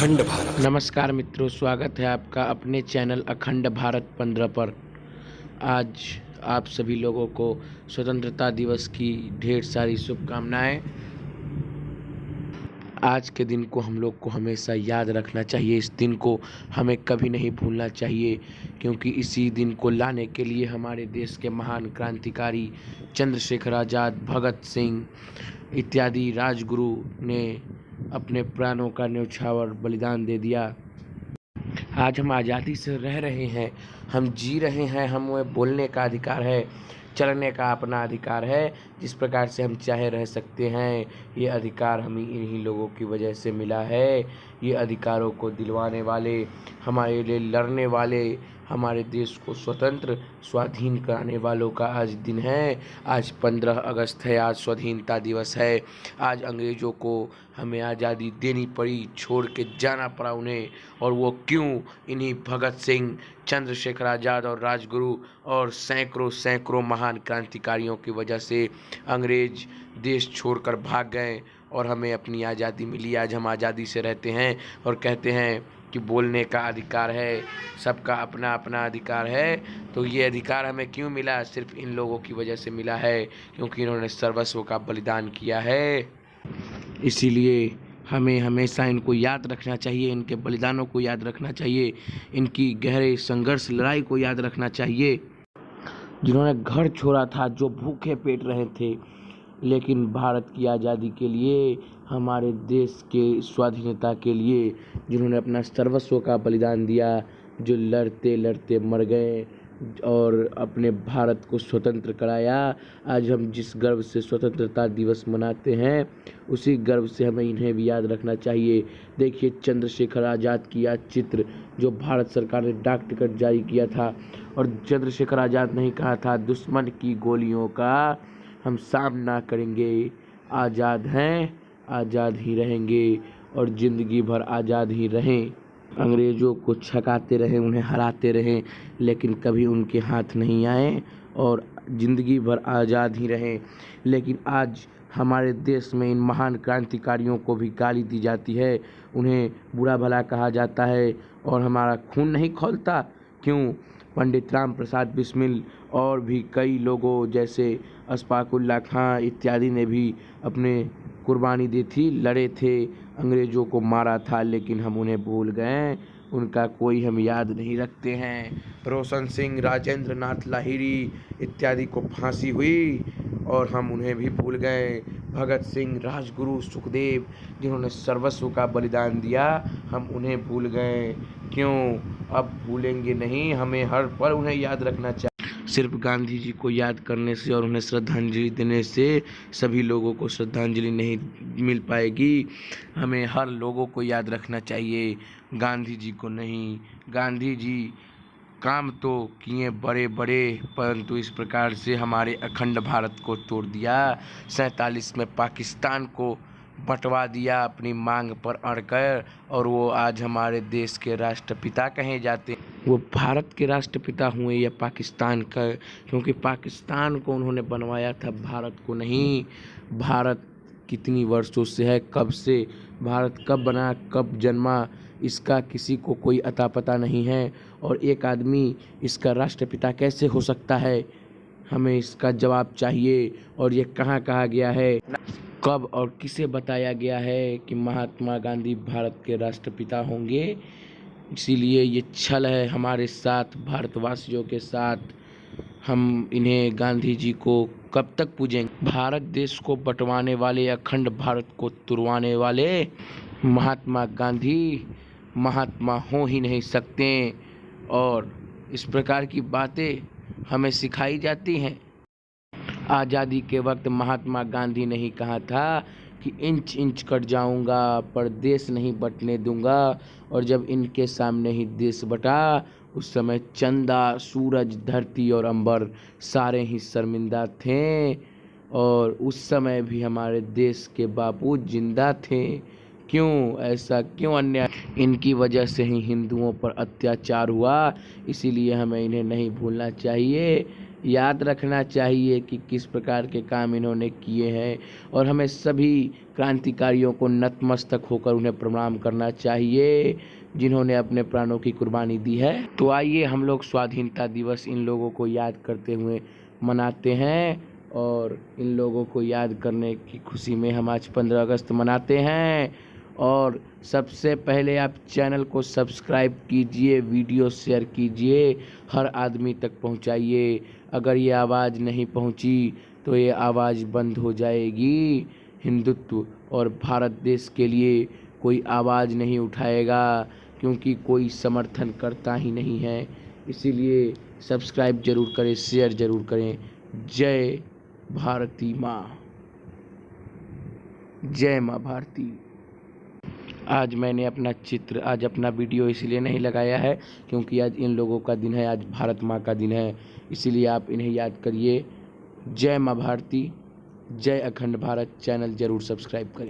अखंड भारत। नमस्कार मित्रों, स्वागत है आपका अपने चैनल अखंड भारत 15 पर। आज आप सभी लोगों को स्वतंत्रता दिवस की ढेर सारी शुभकामनाएं। आज के दिन को हम लोग को हमेशा याद रखना चाहिए, इस दिन को हमें कभी नहीं भूलना चाहिए, क्योंकि इसी दिन को लाने के लिए हमारे देश के महान क्रांतिकारी चंद्रशेखर आज़ाद, भगत सिंह इत्यादि राजगुरु ने अपने प्राणों का न्यौछावर बलिदान दे दिया। आज हम आज़ादी से रह रहे हैं, हम जी रहे हैं, हमें बोलने का अधिकार है, चलने का अपना अधिकार है, जिस प्रकार से हम चाहे रह सकते हैं। ये अधिकार हमें इन्हीं लोगों की वजह से मिला है। ये अधिकारों को दिलवाने वाले, हमारे लिए लड़ने वाले, हमारे देश को स्वतंत्र स्वाधीन कराने वालों का आज दिन है। आज 15 अगस्त है, आज स्वाधीनता दिवस है। आज अंग्रेज़ों को हमें आज़ादी देनी पड़ी, छोड़ के जाना पड़ा उन्हें। और वो क्यों? इन्हीं भगत सिंह, चंद्रशेखर आज़ाद और राजगुरु और सैकड़ों महान क्रांतिकारियों की वजह से अंग्रेज देश छोड़कर भाग गए और हमें अपनी आज़ादी मिली। आज हम आज़ादी से रहते हैं और कहते हैं कि बोलने का अधिकार है, सबका अपना अपना अधिकार है। तो ये अधिकार हमें क्यों मिला? सिर्फ इन लोगों की वजह से मिला है, क्योंकि इन्होंने सर्वस्व का बलिदान किया है। इसीलिए हमें हमेशा इनको याद रखना चाहिए, इनके बलिदानों को याद रखना चाहिए, इनकी गहरे संघर्ष लड़ाई को याद रखना चाहिए। जिन्होंने घर छोड़ा था, जो भूखे पेट रहे थे, लेकिन भारत की आज़ादी के लिए, हमारे देश के स्वाधीनता के लिए जिन्होंने अपना सर्वस्व का बलिदान दिया, जो लड़ते लड़ते मर गए और अपने भारत को स्वतंत्र कराया। आज हम जिस गर्व से स्वतंत्रता दिवस मनाते हैं, उसी गर्व से हमें इन्हें भी याद रखना चाहिए। देखिए, चंद्रशेखर आज़ाद की आज चित्र जो भारत सरकार ने डाक टिकट जारी किया था, और चंद्रशेखर आज़ाद नहीं कहा था दुश्मन की गोलियों का हम सामना करेंगे, आज़ाद हैं, आज़ाद ही रहेंगे और ज़िंदगी भर आज़ाद ही रहें। अंग्रेज़ों को छकाते रहें, उन्हें हराते रहें, लेकिन कभी उनके हाथ नहीं आए और ज़िंदगी भर आज़ाद ही रहें। लेकिन आज हमारे देश में इन महान क्रांतिकारियों को भी गाली दी जाती है, उन्हें बुरा भला कहा जाता है और हमारा खून नहीं खौलता। क्यों? पंडित राम प्रसाद बिस्मिल और भी कई लोगों जैसे अशफाकुल्लाह खां इत्यादि ने भी अपने कुर्बानी दी थी, लड़े थे, अंग्रेज़ों को मारा था, लेकिन हम उन्हें भूल गए, उनका कोई हम याद नहीं रखते हैं। रोशन सिंह, राजेंद्र नाथ लाहिरी इत्यादि को फांसी हुई और हम उन्हें भी भूल गए। भगत सिंह, राजगुरु, सुखदेव जिन्होंने सर्वस्व का बलिदान दिया, हम उन्हें भूल गए। क्यों? अब भूलेंगे नहीं, हमें हर पल उन्हें याद रखना चाहिए। सिर्फ गांधी जी को याद करने से और उन्हें श्रद्धांजलि देने से सभी लोगों को श्रद्धांजलि नहीं मिल पाएगी। हमें हर लोगों को याद रखना चाहिए, गांधी जी को नहीं। गांधी जी काम तो किए बड़े बड़े, परंतु इस प्रकार से हमारे अखंड भारत को तोड़ दिया। 47 में पाकिस्तान को बंटवा दिया अपनी मांग पर अड़कर, और वो आज हमारे देश के राष्ट्रपिता कहे जाते हैं। वो भारत के राष्ट्रपिता हुए या पाकिस्तान का? क्योंकि पाकिस्तान को उन्होंने बनवाया था, भारत को नहीं। भारत कितनी वर्षों से है, कब से भारत कब बना, कब जन्मा, इसका किसी को कोई अता पता नहीं है। और एक आदमी इसका राष्ट्रपिता कैसे हो सकता है? हमें इसका जवाब चाहिए। और ये कहाँ कहा गया है, कब और किसे बताया गया है कि महात्मा गांधी भारत के राष्ट्रपिता होंगे? इसीलिए ये छल है हमारे साथ, भारतवासियों के साथ। हम इन्हें, गांधी जी को कब तक पूजेंगे? भारत देश को बंटवाने वाले, अखंड भारत को तुड़वाने वाले महात्मा गांधी महात्मा हो ही नहीं सकते। और इस प्रकार की बातें हमें सिखाई जाती हैं। आज़ादी के वक्त महात्मा गांधी ने ही कहा था कि इंच इंच कट जाऊंगा पर देश नहीं बंटने दूंगा। और जब इनके सामने ही देश बटा, उस समय चंदा, सूरज, धरती और अंबर सारे ही शर्मिंदा थे, और उस समय भी हमारे देश के बापू जिंदा थे। क्यों? ऐसा क्यों अन्याय? इनकी वजह से ही हिंदुओं पर अत्याचार हुआ, इसीलिए हमें इन्हें नहीं भूलना चाहिए। याद रखना चाहिए कि किस प्रकार के काम इन्होंने किए हैं और हमें सभी क्रांतिकारियों को नतमस्तक होकर उन्हें प्रणाम करना चाहिए जिन्होंने अपने प्राणों की कुर्बानी दी है। तो आइए हम लोग स्वाधीनता दिवस इन लोगों को याद करते हुए मनाते हैं और इन लोगों को याद करने की खुशी में हम आज 15 अगस्त मनाते हैं। और सबसे पहले आप चैनल को सब्सक्राइब कीजिए, वीडियो शेयर कीजिए, हर आदमी तक पहुंचाइए। अगर ये आवाज़ नहीं पहुंची तो ये आवाज़ बंद हो जाएगी। हिंदुत्व और भारत देश के लिए कोई आवाज़ नहीं उठाएगा क्योंकि कोई समर्थन करता ही नहीं है। इसीलिए सब्सक्राइब ज़रूर करें, शेयर ज़रूर करें। जय भारती माँ, जय माँ भारती। आज मैंने अपना वीडियो इसलिए नहीं लगाया है क्योंकि आज इन लोगों का दिन है, आज भारत माँ का दिन है, इसीलिए आप इन्हें याद करिए। जय माँ भारती, जय अखंड भारत। चैनल ज़रूर सब्सक्राइब करें।